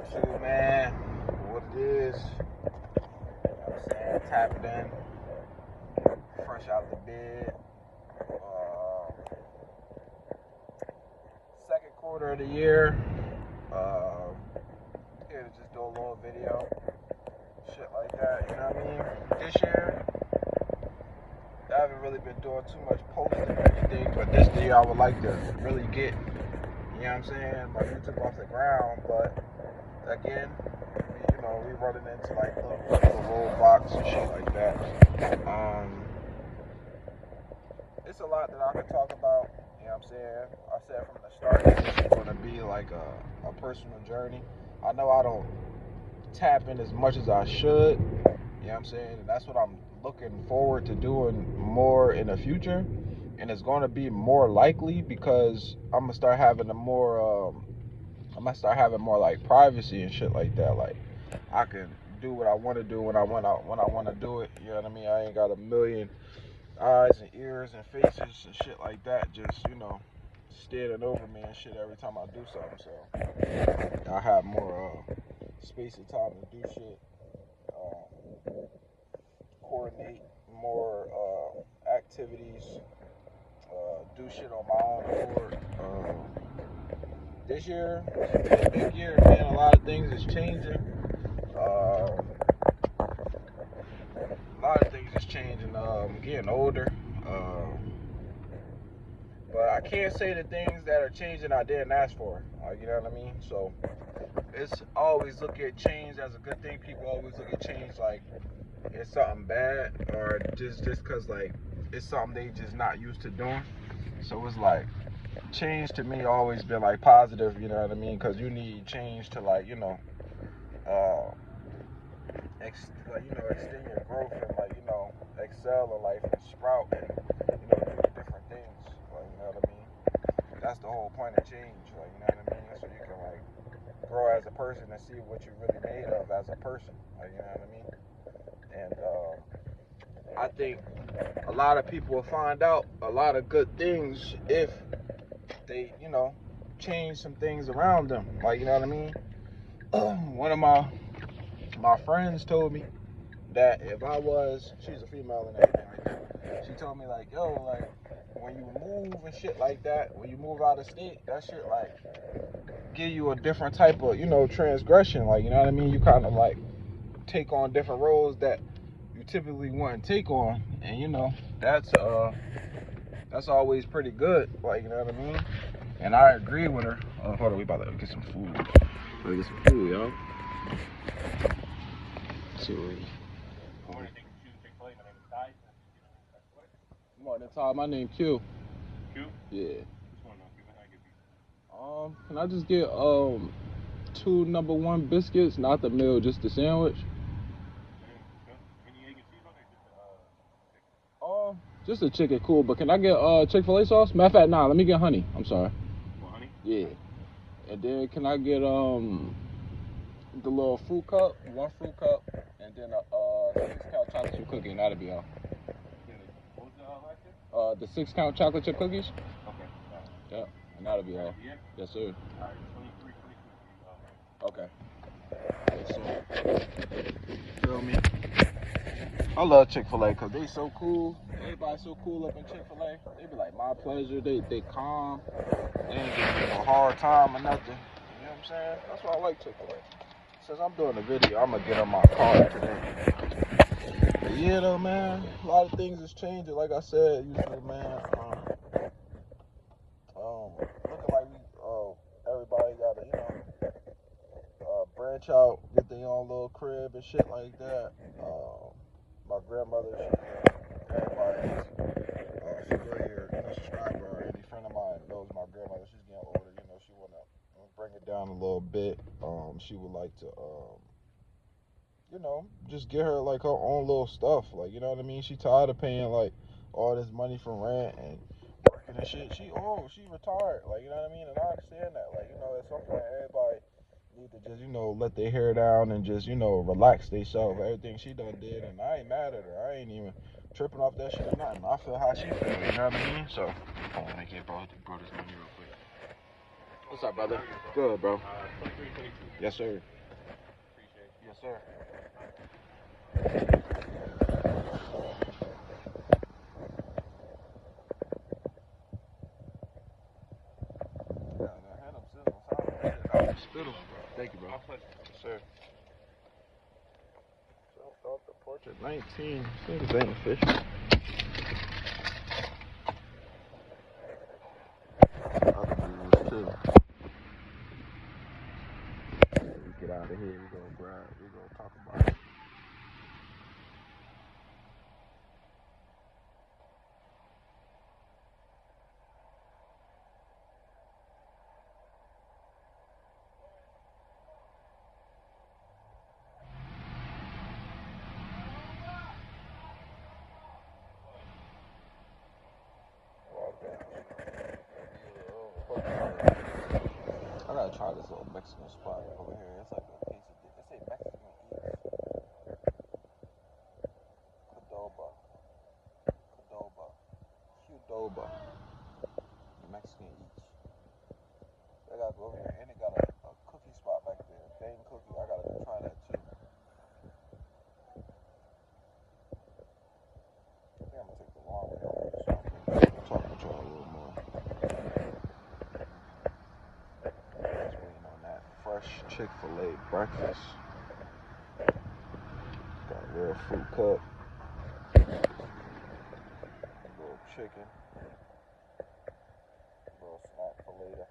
YouTube, man. What it is, you know what I'm saying? Tap it in, fresh out the bed. Second quarter of the year. Here to just do a little video, shit like that. You know what I mean? This year, I haven't really been doing too much posting or anything, but this year I would like to really get, you know what I'm saying, my YouTube off the ground. But again, we running into like little roadblocks and shit like that. It's a lot that I could talk about. You know what I'm saying? I said from the start that this is going to be like a personal journey. I know I don't tap in as much as I should. You know what I'm saying? And that's what I'm looking forward to doing more in the future. And it's going to be more likely because I'm gonna start having more like privacy and shit like that. Like I can do what I want to do when I want to do it. You know what I mean? I ain't got a million eyes and ears and faces and shit like that. Just standing over me and shit every time I do something. So I have more space and time to do shit. Coordinate more activities. Do shit on my own accord. This year it's been a big year, man. A lot of things is changing. A lot of things is changing. I'm getting older. But I can't say the things that are changing I didn't ask for. You know what I mean? So it's always look at change as a good thing. People always look at change like it's something bad or just because like it's something they just not used to doing. So it's like change to me always been like positive, you know what I mean? Because you need change to like extend your growth and like excel in life and sprout and do different things. Like you know what I mean? That's the whole point of change. Like you know what I mean? So you can like grow as a person and see what you're really made of as a person. Like you know what I mean? And I think a lot of people will find out a lot of good things if they, change some things around them. Like, you know what I mean? One of my friends told me that if I was, she's a female and everything like that. She told me like, yo, like when you move and shit like that, when you move out of state, that shit like give you a different type of, transgression. Like, you know what I mean? You kind of like take on different roles that you typically wouldn't take on, and that's always pretty good. Like, you know what I mean? And I agree with her. Hold on, we about to get some food. Gotta get some food, y'all. Let's see what we. Morning, Todd. My name Q. Q? Yeah. Can I just get 2 number 1 biscuits, not the meal, just the sandwich? Just a chicken, cool. But can I get Chick-fil-A sauce? Matter of fact, nah. Let me get honey. I'm sorry. Well, honey? Yeah. And then can I get the little fruit cup, 1 fruit cup, and then a 6-count chocolate chip cookie, and that'll be all. What was the 6-count chocolate chip cookies? Okay. Yeah, and that'll be all. Yes, sir. All right, 23. Okay. Yes, sir. Feel me? I love Chick-fil-A because they so cool. Everybody's so cool up in Chick-fil-A. They be like, my pleasure. They calm. They ain't giving me a hard time or nothing. You know what I'm saying? That's why I like Chick-fil-A. Since I'm doing a video, I'm going to get on my car today. But yeah, though, man, a lot of things is changing. Like I said, usually, man, looking like everybody got to, branch out, get their own little crib and shit like that. My grandmother, everybody, she's right here, subscriber or any friend of mine knows my grandmother. She's getting older, she want to bring it down a little bit. She would like to, just get her like her own little stuff. Like, you know what I mean? She tired of paying like all this money for rent and working and shit. She retired. Like, you know what I mean? And I understand that. Like, at some point everybody need to just, let their hair down and just, relax themselves. Everything she done did, and I ain't mad at her. I ain't even tripping off that shit or nothing. I feel how she feel, you know what I mean? So, hold on, I can't borrow this money real quick. What's up, brother? Good, bro. 23, 22. Yes, sir. sir. Spittle. Thank you, bro. Yes, sir. Jumped off the porch at 19. Still beneficial. Other dudes too. We get out of here. We gonna grab. We gonna talk about it. I gotta try this little Mexican spot over here. It's like a piece of. It's a Mexican eats. Qdoba. Mexican eats. I gotta go over here, and it got a cookie spot back there. Dang cookie. I gotta go try that too. I think I'm gonna take the long way over here. So I'm talk with y'all a little more. Just waiting on that fresh Chick-fil-A breakfast. Got a real fruit cup. Chicken, a little snack for later.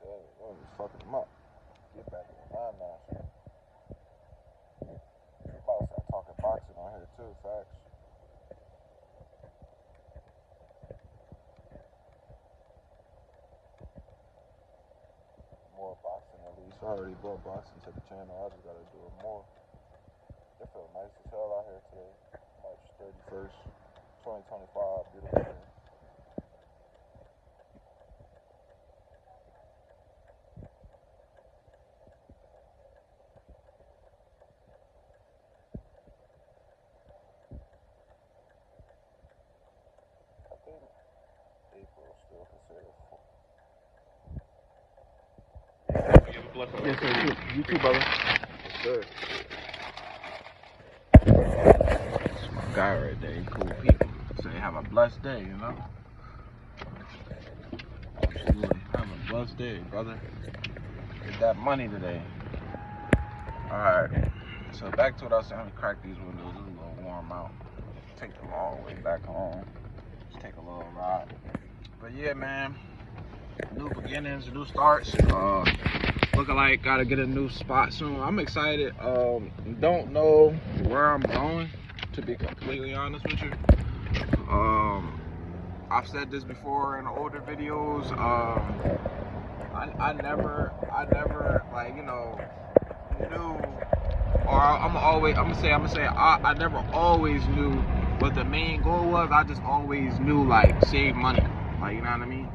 Damn, I'm fucking them up. Get back in line now. I'm about to start talking boxing on here too, facts. More boxing at least. I already brought boxing to the channel. I just gotta do it more. It felt nice as hell out here today. March 31st, 2025. Beautiful day. I think April is still considered full. Yes, sir. You too, brother. Yes, sir. That's my guy right there. He cool people. So have a blessed day, you know? Absolutely. Have a blessed day, brother. Get that money today. Alright. So back to what I was saying. I'm gonna crack these windows. It's a little warm out. Take the long way back home. Just take a little ride. But yeah, man. New beginnings, new starts. Looking like gotta get a new spot soon. I'm excited. Don't know where I'm going, to be completely honest with you. I've said this before in older videos. I never like, you know, knew, or I'm gonna say I never always knew what the main goal was. I just always knew, like, save money. Like, you know what I mean?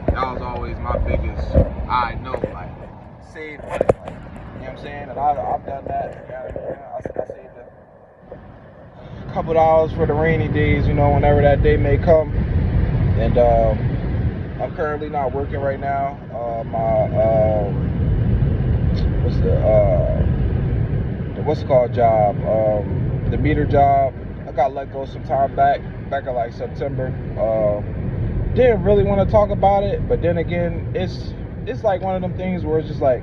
That was always my biggest, I know, like, save money. Like, you know what I'm saying? And I've done that. You know what I mean? I saved a couple dollars for the rainy days, you know, whenever that day may come. And I'm currently not working right now. What's it called job? The meter job. I got let go some time back in like September. Didn't really want to talk about it, but then again, it's like one of them things where it's just like,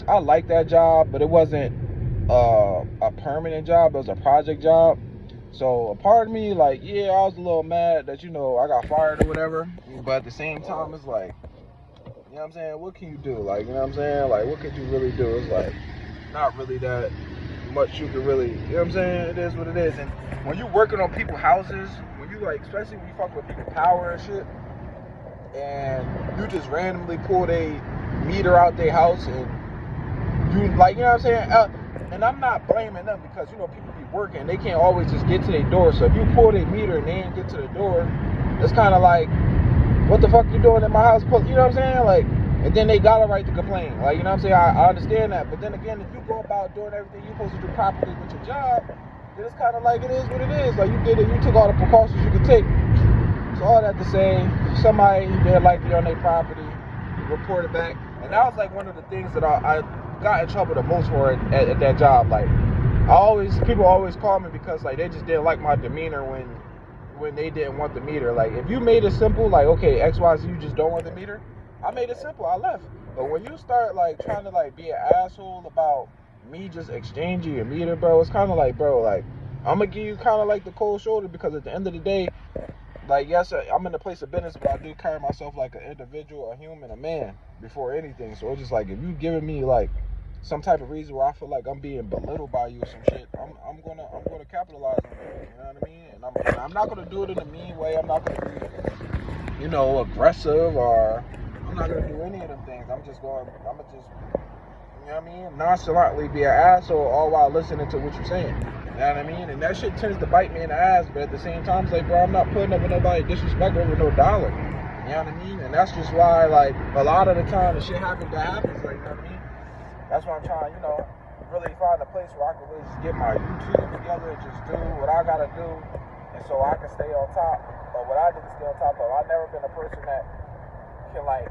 I like that job, but it wasn't a permanent job. It was a project job. So a part of me, like, yeah, I was a little mad that, you know, I got fired or whatever. But at the same time, it's like, you know what I'm saying? What can you do? Like, you know what I'm saying? Like, what could you really do? It's like, not really that much you can really, you know what I'm saying? It is what it is. And when you're working on people's houses, when you, like, especially when you fuck with people's power and shit, and you just randomly pulled a meter out their house, and you, like, you know what I'm saying? And I'm not blaming them, because, you know, people be working, they can't always just get to their door. So if you pull a meter and they ain't get to the door, it's kind of like, what the fuck you doing in my house? You know what I'm saying? Like, and then they got a right to complain. Like, you know what I'm saying? I understand that. But then again, if you go about doing everything you're supposed to do properly with your job, it's kind of like it is what it is. Like you did it, you took all the precautions you could take. So all that to say, somebody didn't like me on their property, reported back, and that was like one of the things that I got in trouble the most for at that job. Like people always call me because like they just didn't like my demeanor when they didn't want the meter. Like if you made it simple, like okay, XYZ, you just don't want the meter. I made it simple, I left. But when you start like trying to like be an asshole about me just exchanging your meter, bro, it's kind of like, bro, like I'm gonna give you kind of like the cold shoulder, because at the end of the day, like, yes, I'm in the place of business, but I do carry myself like an individual, a human, a man before anything. So it's just like, if you giving me like some type of reason where I feel like I'm being belittled by you or some shit, I'm gonna capitalize on it. You know what I mean? And I'm not gonna do it in a mean way. I'm not gonna be, aggressive, or I'm not gonna do any of them things. I'm gonna just, you know what I mean, nonchalantly be an asshole all while listening to what you're saying. You know what I mean? And that shit tends to bite me in the ass, but at the same time, it's like, bro, I'm not putting up with nobody disrespect over no dollar. You know what I mean? And that's just why, like, a lot of the time the shit happens, like, you know what I mean? That's why I'm trying, really find a place where I can really just get my YouTube together and just do what I gotta do, and so I can stay on top of what I need to stay on top of. I've never been a person that can, like,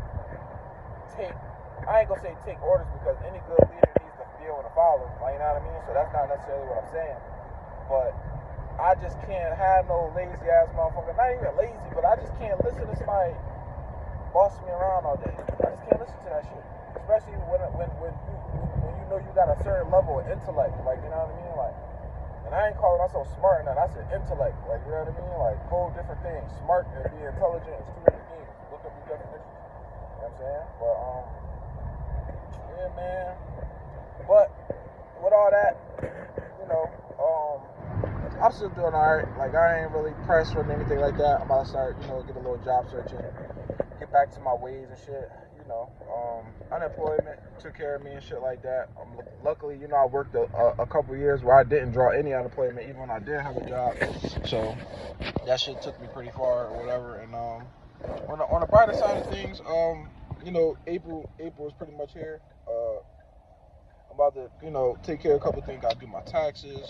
I ain't gonna say take orders, because any good leader needs to feel and to follow. Like, you know what I mean? So that's not necessarily what I'm saying. But I just can't have no lazy ass motherfucker. Not even lazy, but I just can't listen to somebody bossing me around all day. I just can't listen to that shit. Especially when you know you got a certain level of intellect. Like, you know what I mean? Like, and I ain't calling myself smart now. I said intellect. Like, you know what I mean? Like, whole different things. Smart and being intelligent is two different things. Look up these definitions. You know what I'm saying? But yeah, man. But with all that, I'm still doing alright. Like, I ain't really pressed for anything like that. I'm about to start, get a little job searching, get back to my ways and shit. Unemployment took care of me and shit like that. Luckily, I worked a couple years where I didn't draw any unemployment, even when I did have a job. So that shit took me pretty far or whatever. And on the brighter side of things, April is pretty much here. I'm about to, take care of a couple things. Gotta do my taxes.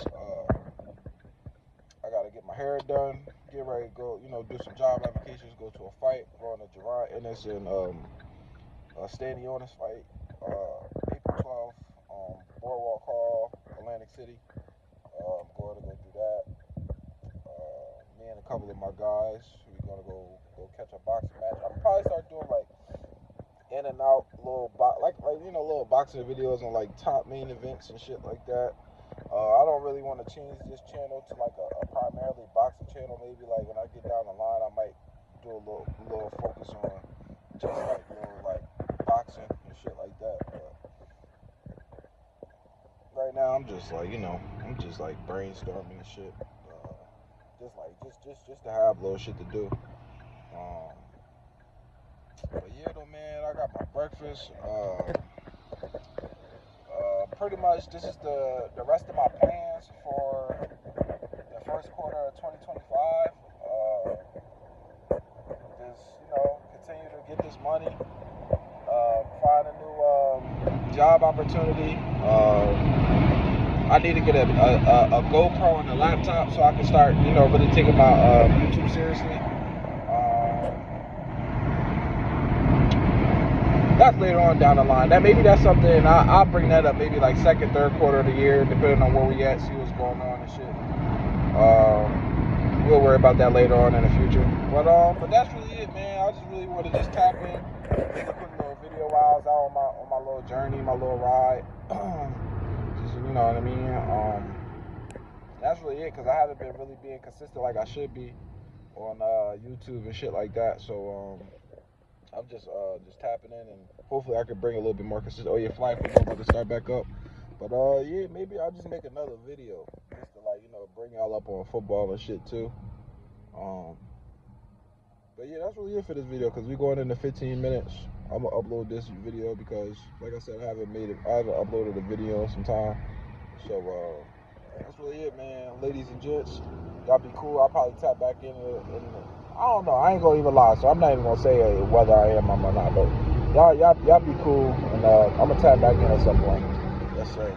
I gotta get my hair done. Get ready to go, do some job applications. Go to a fight. Going to Jerron Ennis and Stanley Onis fight. April 12th. Boardwalk Hall, Atlantic City. I'm going to go do that. Me and a couple of my guys, we're gonna go catch a boxing match. I'll probably start doing like in and out little little boxing videos on like top main events and shit like that. I don't really want to change this channel to like a primarily boxing channel. Maybe like when I get down the line, I might do a little focus on just like little like boxing and shit like that. But right now, I'm just like, I'm just like brainstorming and shit. Just to have little shit to do. But yeah, though, man, I got my breakfast. Pretty much, this is the rest of my plans for the first quarter of 2025. Just, continue to get this money, find a new job opportunity. I need to get a GoPro and a laptop so I can start, really taking my YouTube seriously. That's later on down the line. That's something I'll bring that up maybe like second, third quarter of the year, depending on where we at, see what's going on and shit. We'll worry about that later on in the future. But that's really it, man. I just really want to just tap in, make a quick little video while I was out on my little journey, my little ride. Just, you know what I mean? That's really it, because I haven't been really being consistent like I should be on YouTube and shit like that. So I'm just tapping in, and hopefully I can bring a little bit more consistent. Oh yeah, flag football about to start back up. But yeah, maybe I'll just make another video just to like, bring y'all up on football and shit too. But yeah, that's really it for this video, because we're going into 15 minutes. I'm gonna upload this video because, like I said, I haven't uploaded a video in some time. So that's really it, man. Ladies and gents, y'all be cool. I'll probably tap back in I don't know. I ain't gonna even lie, so I'm not even gonna say whether I am or not. But y'all be cool, and I'm gonna tap back in at some point. Yes, sir.